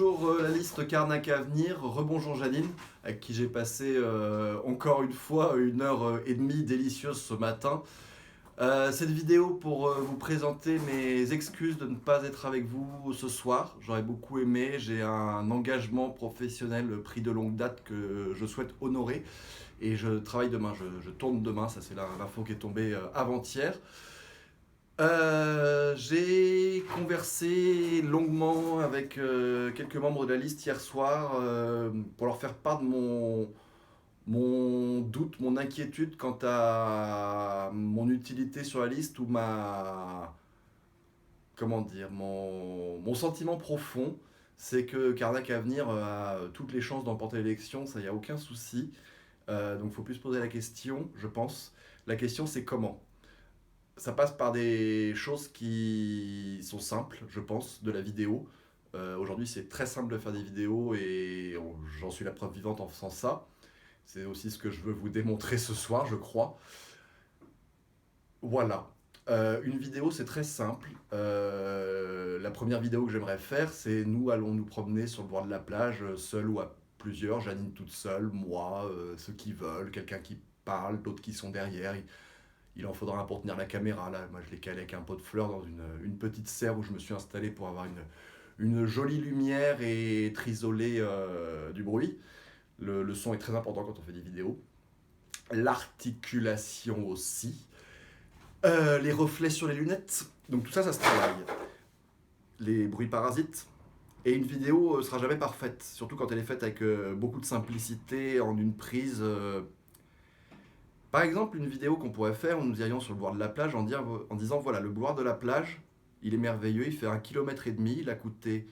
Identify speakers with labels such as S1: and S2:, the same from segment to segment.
S1: Rebonjour la liste Carnac à venir, rebonjour Janine, avec qui j'ai passé encore une fois 1 heure et demie délicieuse ce matin. Cette vidéo pour vous présenter mes excuses de ne pas être avec vous ce soir. J'aurais beaucoup aimé, j'ai un engagement professionnel pris de longue date que je souhaite honorer. Et je travaille demain, je tourne demain, ça c'est l'info qui est tombée avant-hier. J'ai conversé longuement avec quelques membres de la liste hier soir pour leur faire part de mon doute, mon inquiétude quant à mon utilité sur la liste ou comment dire, mon sentiment profond, c'est que Carnac Avenir a toutes les chances d'emporter l'élection, ça y a aucun souci. Donc il ne faut plus se poser la question, je pense. La question c'est comment. Ça passe par des choses qui sont simples, je pense, de la vidéo. Aujourd'hui, c'est très simple de faire des vidéos et j'en suis la preuve vivante en faisant ça. C'est aussi ce que je veux vous démontrer ce soir, je crois. Voilà. Une vidéo, c'est très simple. La première vidéo que j'aimerais faire, c'est nous allons nous promener sur le bord de la plage, seul ou à plusieurs, Janine toute seule, moi, ceux qui veulent, quelqu'un qui parle, d'autres qui sont derrière. Il en faudra un pour tenir la caméra. Là, moi, je l'ai calé avec un pot de fleurs dans une petite serre où je me suis installé pour avoir une jolie lumière et trisoler du bruit. Le son est très important quand on fait des vidéos. L'articulation aussi. Les reflets sur les lunettes. Donc tout ça, ça se travaille. Les bruits parasites. Et une vidéo ne sera jamais parfaite, surtout quand elle est faite avec beaucoup de simplicité, en une prise. Par exemple, une vidéo qu'on pourrait faire où nous irions sur le boulevard de la plage en disant voilà, le boulevard de la plage, il est merveilleux, il fait 1,5 km, il a coûté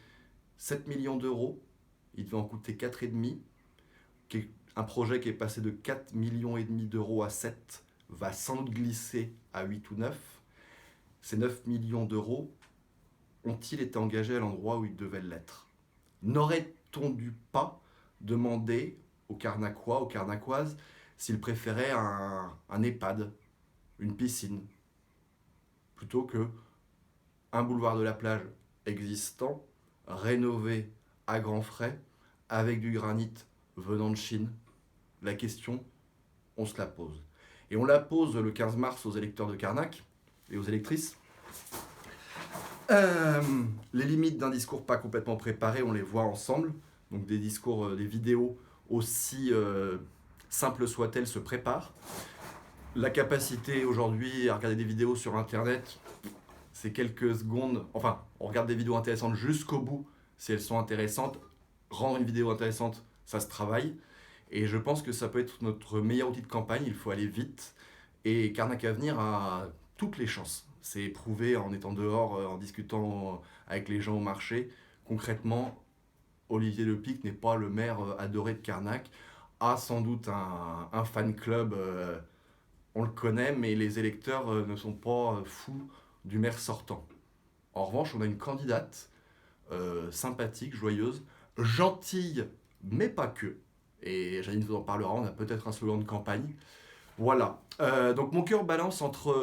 S1: 7 millions d'euros, il devait en coûter 4,5. Un projet qui est passé de 4,5 millions d'euros à 7 va sans doute glisser à 8 ou 9. Ces 9 millions d'euros ont-ils été engagés à l'endroit où ils devaient l'être? N'aurait-on dû pas demander aux Carnacois, aux Carnacoises, s'ils préféraient un EHPAD, une piscine, plutôt que un boulevard de la plage existant, rénové à grands frais, avec du granit venant de Chine? La question, on se la pose. Et on la pose le 15 mars aux électeurs de Carnac et aux électrices. Les limites d'un discours pas complètement préparé, on les voit ensemble. Donc des discours, des vidéos aussi simples soient-elles se préparent. La capacité aujourd'hui à regarder des vidéos sur internet, c'est quelques secondes. Enfin, on regarde des vidéos intéressantes jusqu'au bout si elles sont intéressantes. Rendre une vidéo intéressante, ça se travaille. Et je pense que ça peut être notre meilleur outil de campagne. Il faut aller vite. Et Carnac Avenir a toutes les chances. C'est prouvé en étant dehors, en discutant avec les gens au marché. Concrètement, Olivier Lepic n'est pas le maire adoré de Carnac, a sans doute un fan club, on le connaît, mais les électeurs ne sont pas fous du maire sortant. En revanche, on a une candidate sympathique, joyeuse, gentille, mais pas que. Et Janine vous en parlera, on a peut-être un slogan de campagne. Voilà. Donc mon cœur balance entre,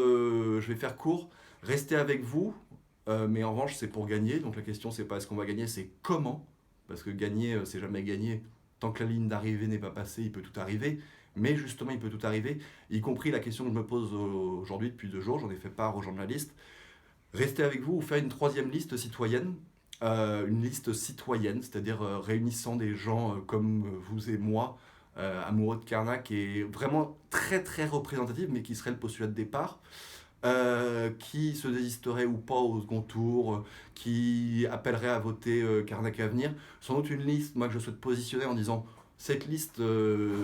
S1: je vais faire court, rester avec vous, mais en revanche c'est pour gagner. Donc la question c'est pas est-ce qu'on va gagner, c'est comment. Parce que gagner, c'est jamais gagner. Tant que la ligne d'arrivée n'est pas passée, il peut tout arriver. Mais justement, il peut tout arriver, y compris la question que je me pose aujourd'hui depuis 2 jours, j'en ai fait part aux journalistes. Rester avec vous ou faire une troisième liste citoyenne, une liste citoyenne, c'est-à-dire réunissant des gens comme vous et moi, amoureux de Carnac, et vraiment très très représentative, mais qui serait le postulat de départ, qui se désisterait ou pas au second tour, qui appellerait à voter Carnac Avenir. Sans doute une liste, moi, que je souhaite positionner en disant cette liste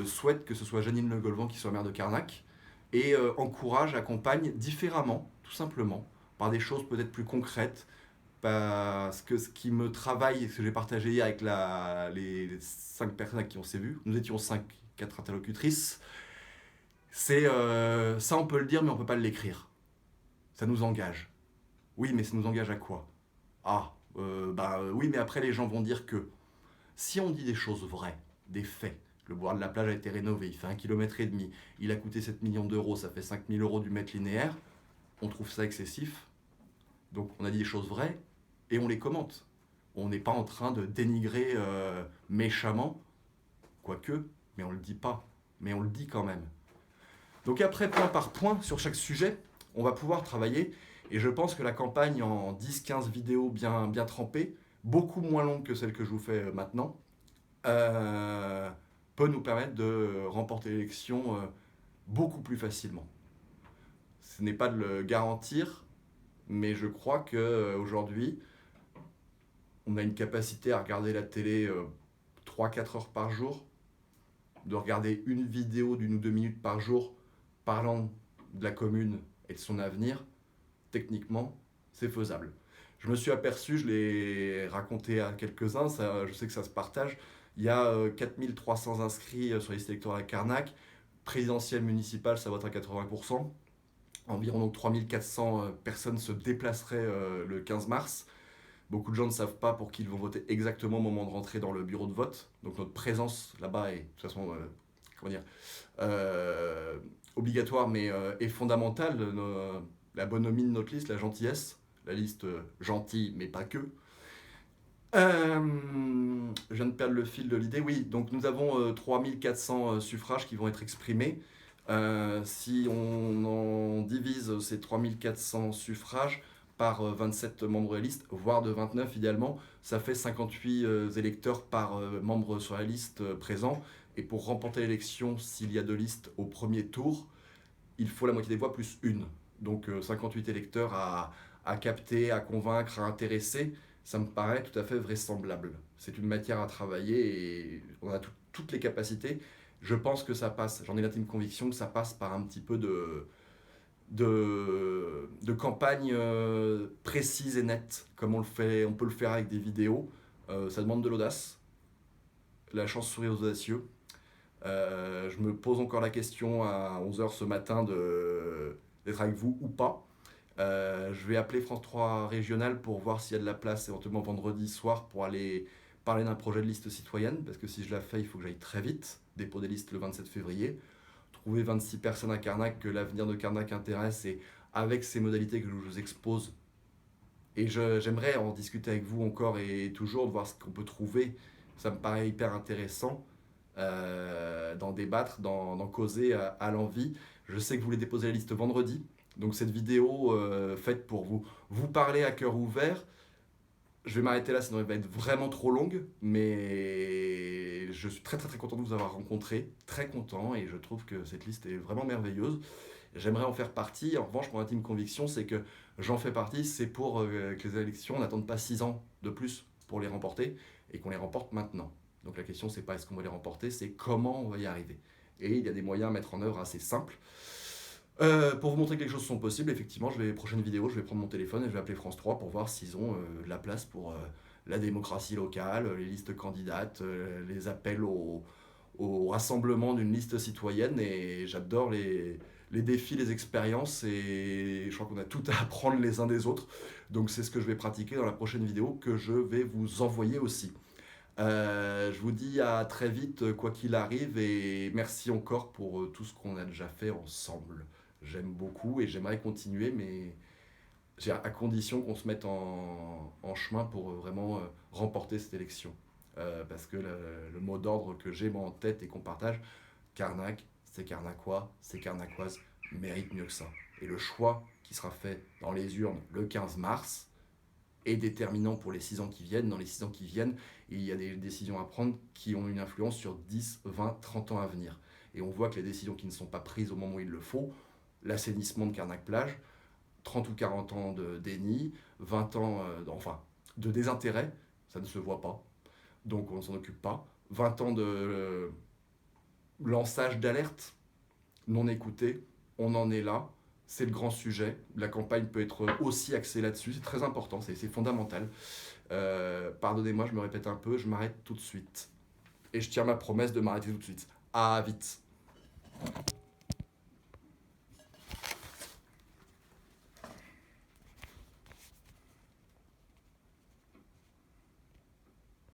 S1: souhaite que ce soit Janine Le Golvan qui soit maire de Carnac et encourage, accompagne différemment, tout simplement, par des choses peut-être plus concrètes. Parce que ce qui me travaille, ce que j'ai partagé hier avec les 5 personnes à qui on s'est vu, nous étions 4 interlocutrices, c'est ça on peut le dire mais on peut pas l'écrire. Ça nous engage. Oui, mais ça nous engage à quoi? Oui, mais après les gens vont dire que si on dit des choses vraies, des faits, le boulevard de la plage a été rénové, il fait 1,5 km, il a coûté 7 millions d'euros, ça fait 5 000 euros du mètre linéaire, on trouve ça excessif. Donc on a dit des choses vraies et on les commente. On n'est pas en train de dénigrer méchamment, quoique, mais on ne le dit pas, mais on le dit quand même. Donc après, point par point, sur chaque sujet, on va pouvoir travailler. Et je pense que la campagne en 10-15 vidéos bien trempées, beaucoup moins longue que celle que je vous fais maintenant, peut nous permettre de remporter l'élection beaucoup plus facilement. Ce n'est pas de le garantir, mais je crois qu'aujourd'hui, on a une capacité à regarder la télé 3-4 heures par jour, de regarder une vidéo d'1 ou 2 minutes par jour parlant de la commune et de son avenir. Techniquement, c'est faisable. Je me suis aperçu, je l'ai raconté à quelques-uns, je sais que ça se partage. Il y a 4300 inscrits sur la liste électorale à Carnac. Présidentielle municipale, ça vote à 80%. Environ donc 3400 personnes se déplaceraient le 15 mars. Beaucoup de gens ne savent pas pour qui ils vont voter exactement au moment de rentrer dans le bureau de vote. Donc notre présence là-bas est de toute façon obligatoire, mais est fondamentale. La bonhomie de notre liste, la gentillesse, la liste gentille, mais pas que. Je viens de perdre le fil de l'idée. Oui, donc nous avons 3400 suffrages qui vont être exprimés. Si on en divise ces 3400 suffrages par 27 membres de la liste, voire de 29 idéalement, ça fait 58 électeurs par membre sur la liste présent. Et pour remporter l'élection, s'il y a 2 listes au premier tour, il faut la moitié des voix plus une. Donc 58 électeurs à capter, à convaincre, à intéresser, ça me paraît tout à fait vraisemblable. C'est une matière à travailler et on a toutes les capacités. Je pense que ça passe, j'en ai l'intime conviction que ça passe par un petit peu de campagne précise et nette, comme on peut le faire avec des vidéos. Ça demande de l'audace, la chance sourit aux audacieux. Je me pose encore la question à 11h ce matin d'être avec vous ou pas. Je vais appeler France 3 Régional pour voir s'il y a de la place éventuellement vendredi soir pour aller parler d'un projet de liste citoyenne, parce que si je la fais, il faut que j'aille très vite. Dépôt des listes le 27 février. Trouver 26 personnes à Carnac, que l'avenir de Carnac intéresse, et avec ces modalités que je vous expose. Et j'aimerais en discuter avec vous encore et toujours, de voir ce qu'on peut trouver. Ça me paraît hyper intéressant d'en débattre, d'en causer à l'envie. Je sais que vous voulez déposer la liste vendredi. Donc cette vidéo faite pour vous parler à cœur ouvert. Je vais m'arrêter là, sinon elle va être vraiment trop longue. Mais je suis très content de vous avoir rencontré. Très content, et je trouve que cette liste est vraiment merveilleuse. J'aimerais en faire partie. En revanche, mon intime conviction, c'est que j'en fais partie. C'est pour que les élections n'attendent pas 6 ans de plus pour les remporter, et qu'on les remporte maintenant. Donc la question, c'est pas est-ce qu'on va les remporter, c'est comment on va y arriver. Et il y a des moyens à mettre en œuvre assez simples. Pour vous montrer que les choses sont possibles, effectivement, prochaine vidéo, je vais prendre mon téléphone et je vais appeler France 3 pour voir s'ils ont de la place pour la démocratie locale, les listes candidates, les appels au rassemblement d'une liste citoyenne. Et j'adore les défis, les expériences, et je crois qu'on a tout à apprendre les uns des autres. Donc c'est ce que je vais pratiquer dans la prochaine vidéo que je vais vous envoyer aussi. Je vous dis à très vite, quoi qu'il arrive, et merci encore pour tout ce qu'on a déjà fait ensemble. J'aime beaucoup et j'aimerais continuer, mais à condition qu'on se mette en chemin pour vraiment remporter cette élection. Parce que le mot d'ordre que j'ai moi en tête et qu'on partage, Carnac, c'est Carnacois, c'est Carnacoise, mérite mieux que ça. Et le choix qui sera fait dans les urnes le 15 mars est déterminant pour les 6 ans qui viennent. Dans les 6 ans qui viennent, il y a des décisions à prendre qui ont une influence sur 10, 20, 30 ans à venir. Et on voit que les décisions qui ne sont pas prises au moment où il le faut, l'assainissement de Carnac-Plage, 30 ou 40 ans de déni, 20 ans de désintérêt, ça ne se voit pas, donc on ne s'en occupe pas, 20 ans de lançage d'alerte, non écouté, on en est là, c'est le grand sujet. La campagne peut être aussi axée là-dessus, c'est très important, c'est fondamental. Pardonnez-moi, je me répète un peu, je m'arrête tout de suite. Et je tiens ma promesse de m'arrêter tout de suite. À vite.